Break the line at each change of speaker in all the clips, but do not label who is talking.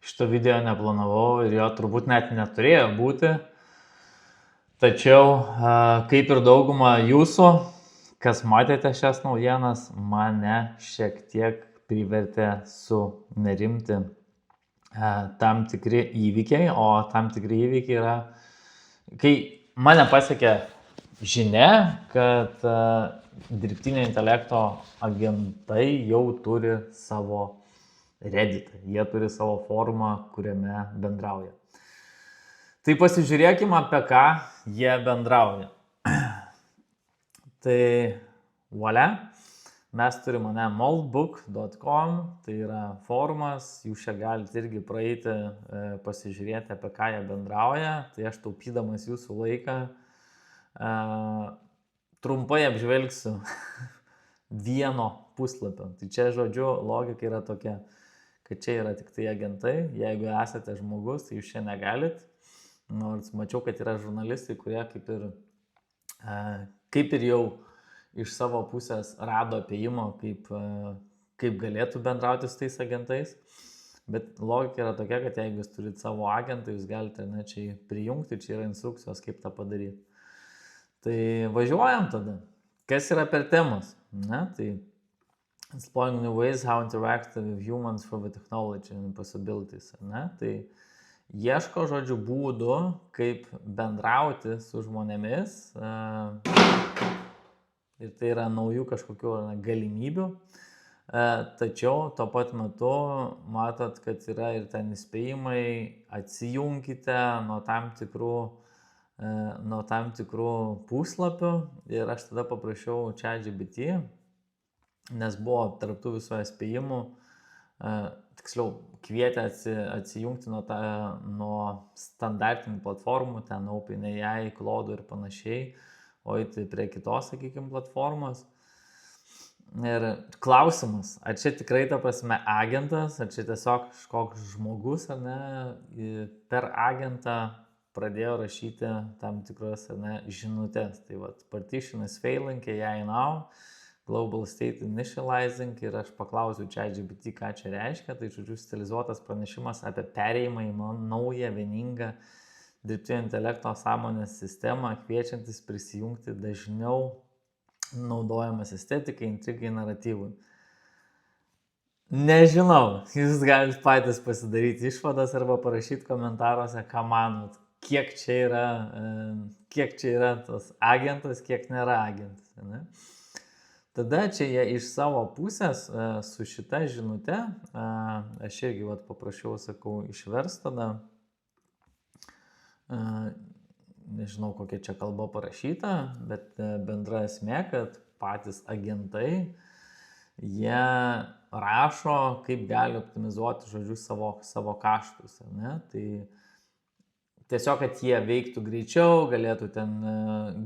Šito video neplanavau ir jo turbūt net neturėjo būti. Tačiau, kaip ir dauguma jūsų, kas matėte šias naujienas, mane šiek tiek privertė sunerimti tam tikri įvykiai, o tam tikri įvykiai yra, kai mane pasiekė žinia, kad dirbtinio intelekto agentai jau turi savo Redditą, jie turi savo forumą, kuriame bendrauja. Tai pasižiūrėkime, apie ką jie bendrauja. Tai voilà, mes turime moldbook.com, tai yra forumas, jūs čia galite irgi praeiti, pasižiūrėti, apie ką jie bendrauja. Tai aš taupydamas jūsų laiką trumpai apžvelgsiu vieno puslapio. Tai čia, žodžiu, logika yra tokia, kad čia yra tik tai agentai. Jeigu esate žmogus, tai jūs čia negalit. Nors mačiau, kad yra žurnalistai, kurie kaip ir jau iš savo pusės rado apėjimo, kaip galėtų bendrauti su tais agentais. Bet logika yra tokia, kad jeigu jūs turite savo agentą, jūs galite čia prijungti, čia yra instrukcijos, kaip tą padaryti. Tai važiuojam tada. Kas yra per temas? Tai exploring new ways how interact with humans for the technology and possibilities. Tai ieško, žodžiu, būdų, kaip bendrauti su žmonėmis ir tai yra naujų kažkokių galimybių. Tačiau tuo pat metu matot, kad yra ir ten įspėjimai, atsijunkite nuo tam tikrų puslapių ir aš tada paprašiau ChatGPT, nes buvo tarptų visų įspėjimų, tiksliau kvietė atsijungti nuo standartinių platformų, ten OpenAI, Claude ir panašiai, o eiti prie kitos, sakykime, platformos. Ir klausimas, ar čia tikrai ta prasme agentas, ar čia tiesiog kažkoks žmogus, ar ne, per agentą pradėjo rašyti tam tikros žinutės. Tai partition is failing, AI now, global state initializing, ir aš paklausiu ChatGPT, ką čia reiškia. Tai, žodžiu, stilizuotas pranešimas apie perėjimą į naują vieningą dirbtinio intelekto sąmonės sistemą, kviečiantis prisijungti dažniau naudojamas estetikai, intrigai, naratyvui. Nežinau, jūs galite patys pasidaryti išvadas arba parašyti komentaruose, ką manot, kiek čia yra tas agentas, kiek nėra agentas. Ne? Tada čia jie iš savo pusės su šita žinute, aš irgi paprašiau, sakau, išverst tada, nežinau, kokia čia kalba parašyta, bet bendra esmė, kad patys agentai, jie rašo, kaip gali optimizuoti, žodžiu, savo kaštus. Ne? Tai tiesiog, kad jie veiktų greičiau, galėtų ten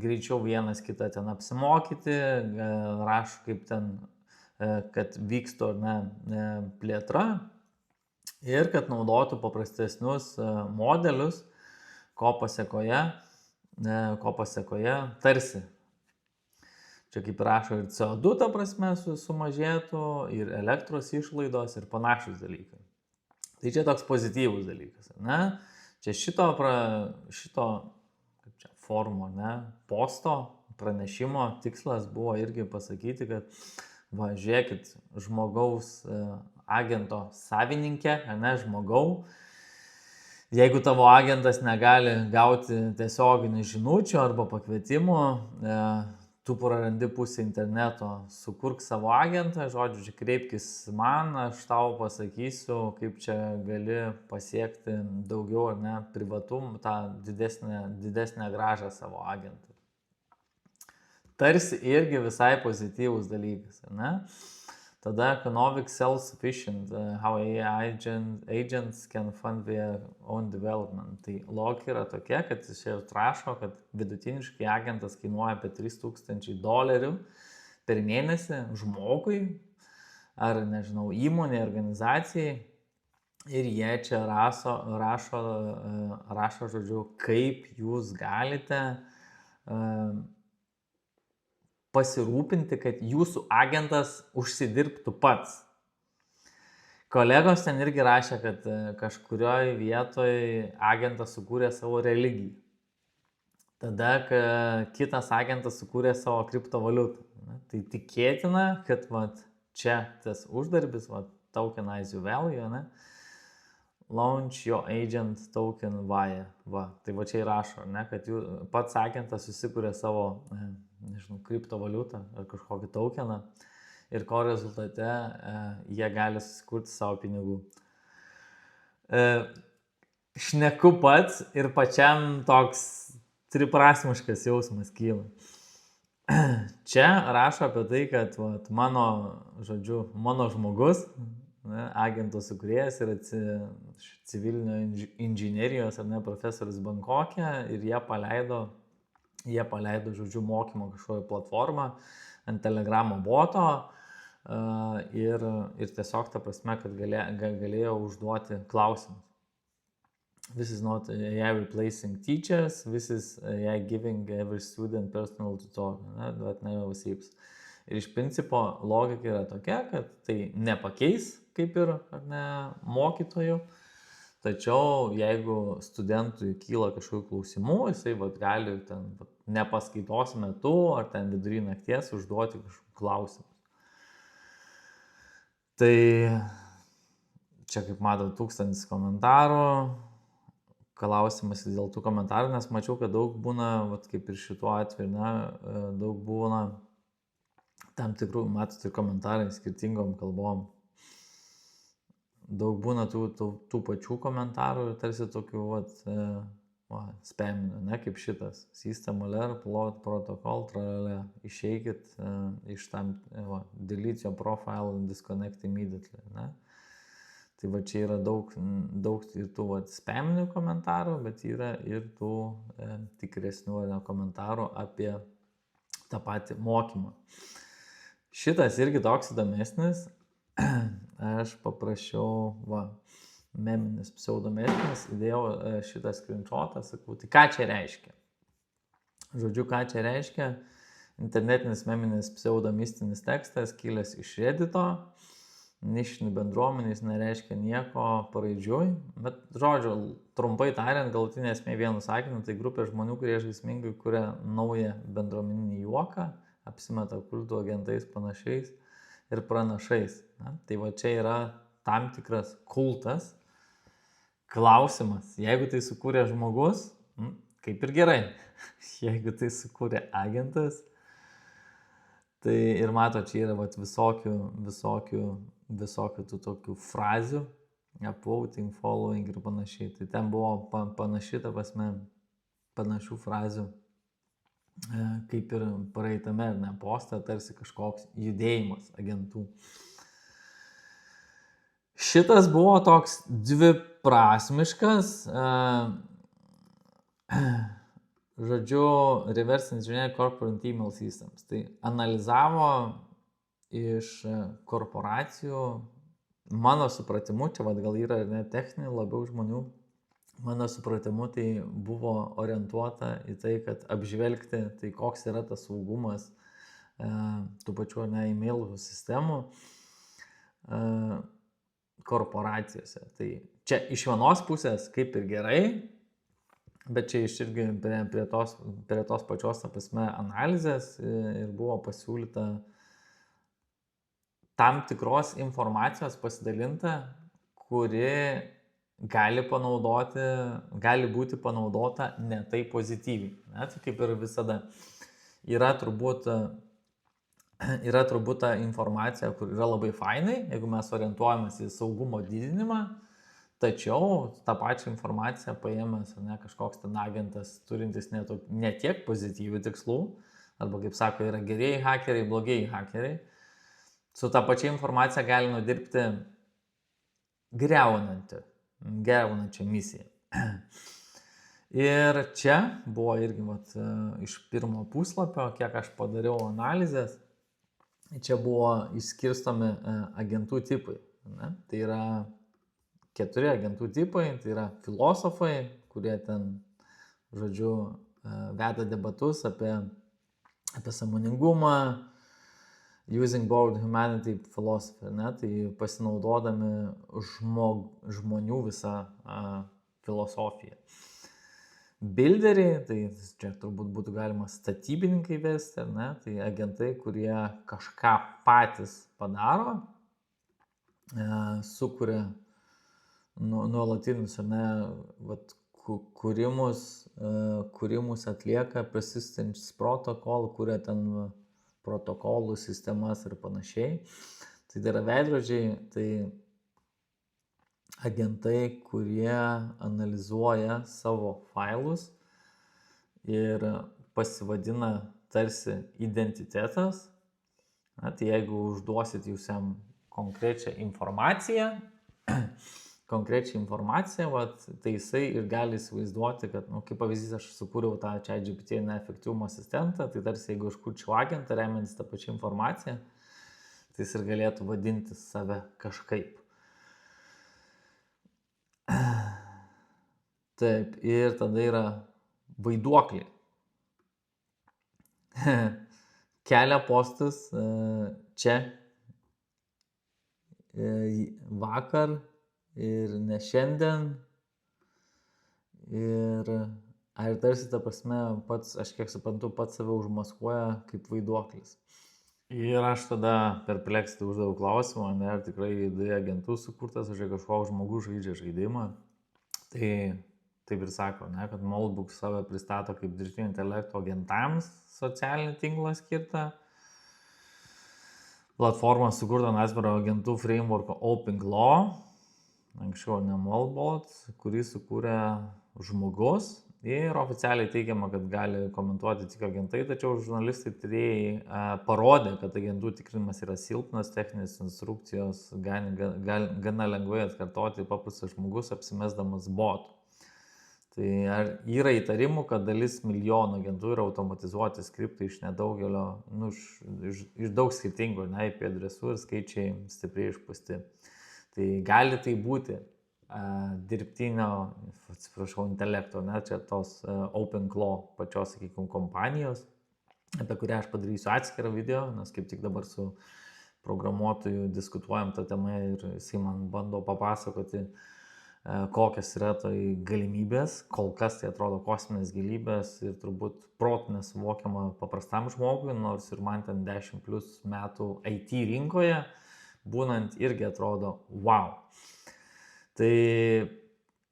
greičiau vienas kitą ten apsimokyti, rašo kaip ten, kad vykstų plėtra ir kad naudotų paprastesnius modelius, ko pasiekoje tarsi. Čia kaip rašo ir CO2 ta prasme sumažėtų, ir elektros išlaidos, ir panašus dalykai. Tai čia toks pozityvus dalykas, ne? Čia šito kaip čia, forumo, posto pranešimo tikslas buvo irgi pasakyti, kad žiūrėkit, žmogaus agento savininkė, žmogau, jeigu tavo agentas negali gauti tiesioginių žinučių arba pakvietimų, tu prarandi pusę interneto, sukurk savo agentą, žodžiu, čia kreipkis man, aš tau pasakysiu, kaip čia gali pasiekti daugiau privatumą, tą didesnę grąžą savo agentui. Tarsi irgi visai pozityvus dalykas, ne? Tada economic self-sufficient, how AI agents can fund their own development. Tai logika yra tokia, kad jis čia rašo, kad vidutiniškai agentas kainuoja apie $3,000 per mėnesį žmogui, ar nežinau, įmonė, organizacijai. Ir jie čia rašo, žodžiu, kaip jūs galite pasirūpinti, kad jūsų agentas užsidirbtų pats. Kolegos ten irgi rašė, kad kažkurioje vietoje agentas sukūrė savo religiją. Tada, kai kitas agentas sukūrė savo kriptovaliutą. Tai tikėtina, kad čia tas uždarbis, tokenize your value, launch your agent token via. Tai čia įrašo, kad pats agentas susikūrė savo, kriptovaliutą ar kažkokį tokeną ir ko rezultate jie gali susikurti savo pinigų. Šneku pats ir pačiam toks triprasmiškas jausmas kyla. Čia rašo apie tai, kad mano žmogus, agento sukūrėjas yra civilinio inžinerijos profesorius Bankokė ir jie paleido, mokymo kažkokią platformą ant Telegramo boto ir tiesiog ta prasme, kad galėjo užduoti klausimus. This is not AI replacing teachers, this is AI giving every student personal tutorial. Bet nevysips. Ir iš principo logika yra tokia, kad tai nepakeis kaip ir mokytojų, tačiau jeigu studentui kyla kažkokių klausimų, jisai gali ten ne paskaitos metu ar ten vidury nakties užduoti kažkokių klausimų. Tai čia kaip matot 1000 komentarų. Klausimas dėl tų komentarų, nes mačiau, kad daug būna, kaip ir šituo atveju, daug būna tam tikrų, matote, komentarai skirtingom kalbom. Daug būna tų pačių komentarų ir tarsi tokių spaminių, kaip šitas. System alert, plot protocol, tralala, išeikit iš tam, delete your profile and disconnect immediately, Tai čia yra daug ir tų spaminių komentarų, bet yra ir tų tikresnių komentarų apie tą patį mokymą. Šitas irgi toks įdomesnis. Aš paprašiau, meminis, pseudometinis, įdėjau šitą screenshotą, sakau, tai ką čia reiškia? Žodžiu, ką čia reiškia? Internetinis meminis pseudomistinis tekstas, kilęs iš Reddito. Nišinių bendruomenės nereiškia nieko paraidžiui, bet žodžiu, trumpai tariant, galutinė esmė vienu sakiniu, tai grupė žmonių, kurie žaismingai kuria naują bendruomeninį juoką, apsimeta kultų agentais, panašiais ir pranašais. Tai čia yra tam tikras kultas. Klausimas, jeigu tai sukūrė žmogus, kaip ir gerai. Jeigu tai sukūrė agentas, tai ir mato, čia yra visokių tų tokių frazių, upvoting, following ir panašiai. Tai ten buvo panašių frazių, kaip ir praeitame poste, tarsi kažkoks judėjimas agentų. Šitas buvo toks dviprasmiškas, žodžiu, reverse engineer corporate email systems. Tai analizavo iš korporacijų, mano supratimu, čia gal yra ir ne techninių labiau žmonių, mano supratimu tai buvo orientuota į tai, kad apžvelgti, tai koks yra tas saugumas tų pačių e-mailų sistemų korporacijose. Tai čia iš vienos pusės kaip ir gerai, bet čia irgi prie tos pačios analizės ir buvo pasiūlyta tam tikros informacijos pasidalinta, kuri gali būti panaudota ne taip pozityviai. Tai kaip ir visada. Yra turbūt ta informacija, kur yra labai fainai, jeigu mes orientuojamės į saugumo didinimą, tačiau tą pačią informaciją paėmęs kažkoks ten agentas turintis ne tiek pozityvių tikslų, arba kaip sako, yra gerieji hakeriai, blogieji hakeriai, su tą pačią informaciją gali nudirbti griaunančią misiją. Ir čia buvo irgi iš pirmo puslapio, kiek aš padariau analizės, čia buvo išskirstomi agentų tipai. Tai yra 4 agentų tipai, tai yra filosofai, kurie ten, žodžiu, veda debatus apie sąmoningumą, using borrowed humanity philosophy, ne? Tai pasinaudodami žmonių visą filosofiją. Builderiai, tai čia turbūt būtų galima statybininkai vesti, ne? Tai agentai, kurie kažką patys padaro, sukuria nuolatinius, ne, vat, kūrimus atlieka persistence protocol, kuria ten protokolų sistemas ir panašiai. Tai yra veidrodžiai, tai agentai, kurie analizuoja savo failus ir pasivadina tarsi identitetas. Na, tai jeigu užduosit jūs jam konkrečią informaciją, vat, tai jisai ir gali įsivaizduoti, kad, kaip pavyzdys, aš sukūriau tą ChatGPT neefektyvumo asistentą, tai tarsi jeigu aš kurčiau agentą, remiantis tą pačią informaciją, tai jis ir galėtų vadinti save kažkaip. Taip, ir tada yra vaiduokliai. Kelia postus čia vakar ir ne šiandien. Ir tarsi ta prasme pats, aš kiek suprantu, pats save užmaskuoja kaip vaiduoklis. Ir aš tada perpleksitį uždaviau klausimą, ne, ar tikrai agentų sukurtas, ar kažkoks žmogus žaidžia žaidimą. Tai taip ir sako, ne, kad Moldbook save pristato kaip dirbtinio intelekto agentams socialinį tinklą skirtą. Platforma sukurta ant atviro agentų frameworko OpenClaw, anksčiau ne Moldbot, kurį sukūrė žmogus. Ir oficialiai teigiama, kad gali komentuoti tik agentai, tačiau žurnalistai tyrėjai parodė, kad agentų tikrinimas yra silpnas, techninės instrukcijos gana lengvai atkartoti paprastas žmogus apsimesdamas botu. Tai yra įtarimų, kad dalis milijonų agentų yra automatizuoti skriptai iš nedaugelio, iš daug skirtingų IP adresų ir skaičiai stipriai išpūsti. Tai gali tai būti dirbtinio, intelekto, ne, čia tos OpenClaw pačios, sakykime, kompanijos, apie kurią aš padarysiu atskirą video, nes kaip tik dabar su programuotoju diskutuojam tą temą ir jisai man bando papasakoti, kokios yra tai galimybės, kol kas tai atrodo kosminės galybės ir turbūt protu nesuvokiama paprastam žmogui, nors ir man ten 10+ metų IT rinkoje, būnant irgi atrodo wow. Tai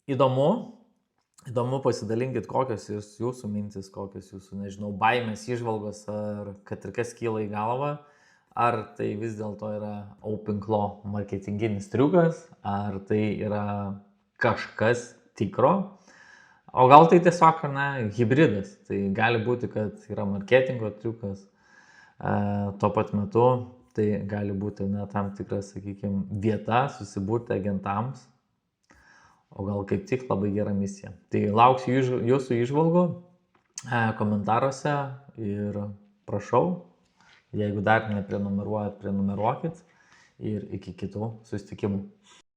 įdomu pasidalinkit, kokios jūsų mintis, kokios jūsų, nežinau, baimės, įžvalgos, ar kad ir kas kyla į galvą. Ar tai vis dėlto yra OpenClaw marketinginis triukas, ar tai yra kažkas tikro, o gal tai tiesiog, hybridas. Tai gali būti, kad yra marketingo triukas, tuo pat metu tai gali būti tam tikras, sakykime, vieta susiburti agentams, o gal kaip tik labai gera misija. Tai lauksiu jūsų įžvalgų komentaruose ir prašau, jeigu dar neprenumeruojat, prenumeruokit ir iki kitų susitikimų.